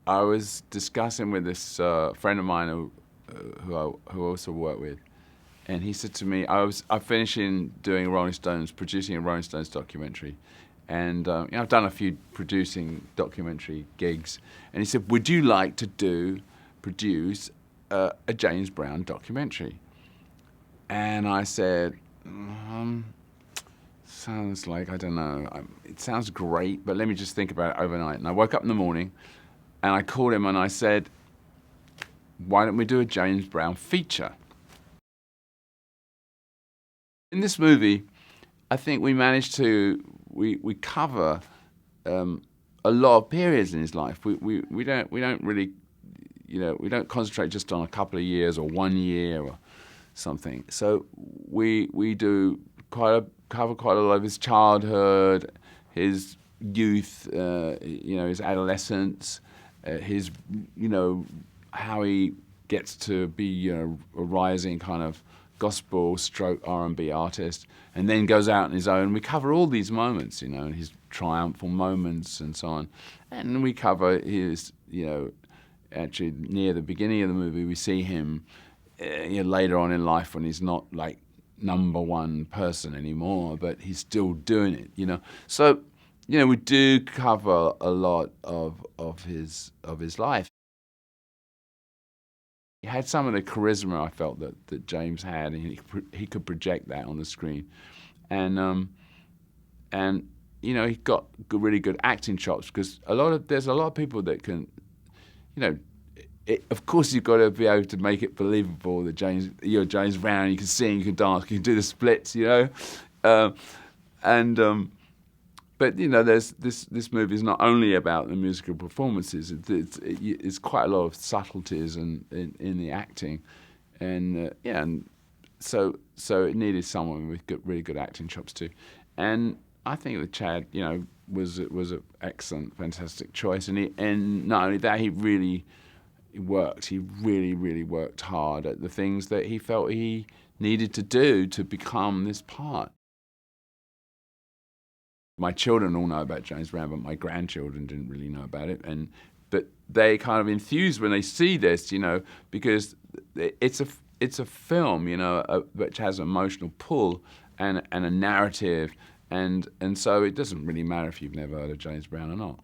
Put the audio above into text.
I was discussing with this friend of mine who I also work with, and he said to me, I'm finishing doing Rolling Stones, producing a Rolling Stones documentary, and I've done a few producing documentary gigs, and he said, would you like to produce a James Brown documentary? And I said, sounds like, I don't know, it sounds great, but let me just think about it overnight. And I woke up in the morning and I called him and I said, why don't we do a James Brown feature? In this movie, I think we managed to, we cover a lot of periods in his life. We don't really, we don't concentrate just on a couple of years or 1 year or something. So we do cover quite a lot of his childhood, his youth, his adolescence, his, how he gets to be, a rising kind of gospel stroke R&B artist, and then goes out on his own. We cover all these moments, his triumphal moments and so on. And we cover his, actually near the beginning of the movie, we see him later on in life when he's not like number one person anymore, but he's still doing it, So, we do cover a lot of his life. He had some of the charisma I felt that James had, and he could project that on the screen, and he got really good acting chops because there's a lot of people that can, of course you've got to be able to make it believable that you're James Brown, you can sing, you can dance, you can do the splits, and. But there's this movie is not only about the musical performances. It's quite a lot of subtleties in the acting, and and so it needed someone with really good acting chops too. And I think that Chad, was an excellent, fantastic choice. And not only that, he really worked. He really worked hard at the things that he felt he needed to do to become this part. My children all know about James Brown, but my grandchildren didn't really know about it. But they kind of enthused when they see this, because it's a film, which has an emotional pull and a narrative, and so it doesn't really matter if you've never heard of James Brown or not.